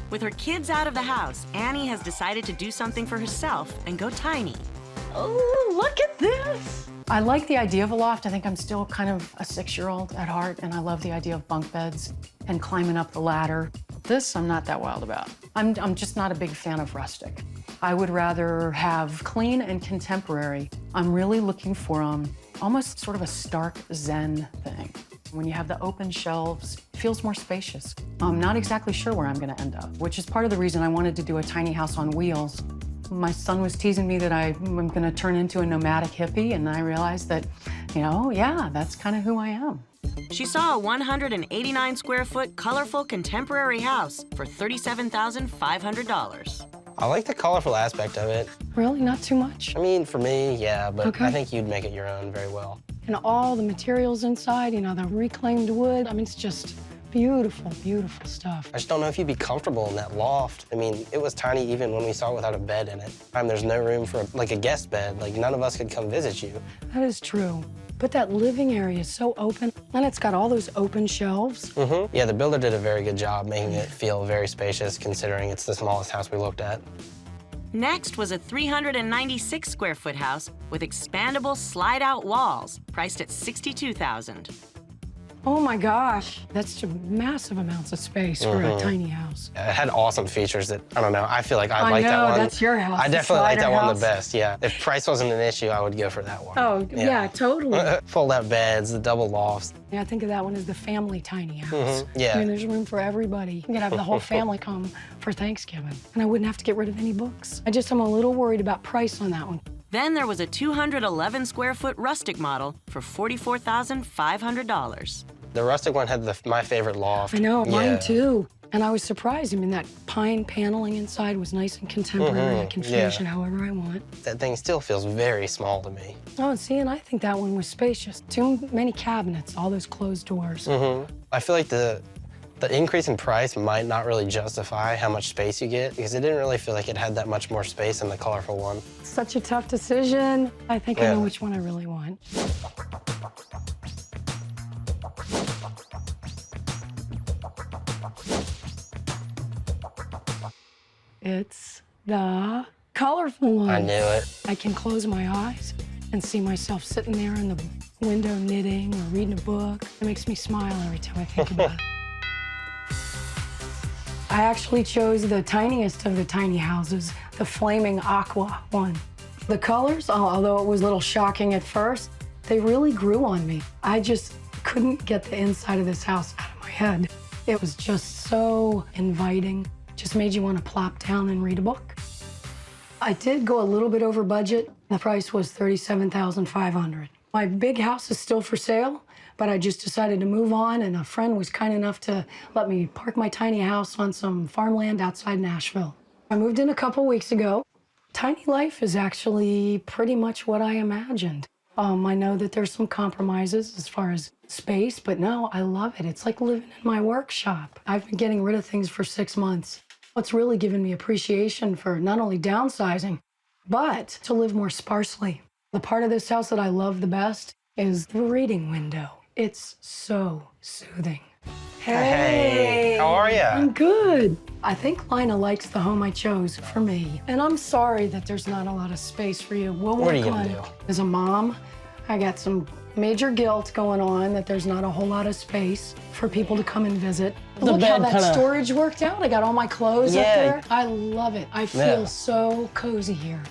With her kids out of the house, Annie has decided to do something for herself and go tiny. Oh, look at this! I like the idea of a loft. I think I'm still kind of a 6-year-old at heart, and I love the idea of bunk beds and climbing up the ladder. This, I'm not that wild about. I'm just not a big fan of rustic. I would rather have clean and contemporary. I'm really looking for almost sort of a stark Zen thing. When you have the open shelves, it feels more spacious. I'm not exactly sure where I'm gonna end up, which is part of the reason I wanted to do a tiny house on wheels. My son was teasing me that I'm gonna turn into a nomadic hippie, and I realized that, yeah, that's kind of who I am. She saw a 189 square foot colorful contemporary house for $37,500. I like the colorful aspect of it. Really, not too much? I mean, for me, yeah, but Okay. I think you'd make it your own very well. And all the materials inside, the reclaimed wood, it's just beautiful, beautiful stuff. I just don't know if you'd be comfortable in that loft. I mean, it was tiny even when we saw it without a bed in it. There's no room for like a guest bed. Like none of us could come visit you. That is true. But that living area is so open, and it's got all those open shelves. Mm-hmm. Yeah, the builder did a very good job making it feel very spacious, considering it's the smallest house we looked at. Next was a 396 square foot house with expandable slide-out walls, priced at $62,000. Oh my gosh, that's just massive amounts of space for a tiny house. It had awesome features that, I don't know, I feel like I like that one. That's your house. I the definitely like that slider one house. the best, yeah. If price wasn't an issue, I would go for that one. Oh, yeah, totally. Fold-out beds, the double lofts. Yeah, I think of that one as the family tiny house. Yeah. There's room for everybody. You can have the whole family come for Thanksgiving, and I wouldn't have to get rid of any books. I'm a little worried about price on that one. Then there was a 211 square foot rustic model for $44,500. The rustic one had my favorite loft. I know, mine Yeah. too. And I was surprised. That pine paneling inside was nice and contemporary. I can finish it however I want. That thing still feels very small to me. Oh, and see, and I think that one was spacious. Too many cabinets, all those closed doors. I feel like the increase in price might not really justify how much space you get, because it didn't really feel like it had that much more space in the colorful one. Such a tough decision. I think I know which one I really want. It's the colorful one. I knew it. I can close my eyes and see myself sitting there in the window knitting or reading a book. It makes me smile every time I think about it. I actually chose the tiniest of the tiny houses, the flaming aqua one. The colors, although it was a little shocking at first, they really grew on me. I just couldn't get the inside of this house out of my head. It was just so inviting. Just made you want to plop down and read a book. I did go a little bit over budget. The price was $37,500. My big house is still for sale, but I just decided to move on, and a friend was kind enough to let me park my tiny house on some farmland outside Nashville. I moved in a couple weeks ago. Tiny life is actually pretty much what I imagined. I know that there's some compromises as far as space, but no, I love it. It's like living in my workshop. I've been getting rid of things for 6 months. What's really given me appreciation for not only downsizing, but to live more sparsely. The part of this house that I love the best is the reading window. It's so soothing. Hey, how are ya? I'm good. I think Lina likes the home I chose for me. And I'm sorry that there's not a lot of space for you. We'll What are work you on gonna it. do? As a mom, I got some major guilt going on that there's not a whole lot of space for people to come and visit. Look how bed that kinda- storage worked out. I got all my clothes up Yeah. there. I love it. I feel Yeah. so cozy here.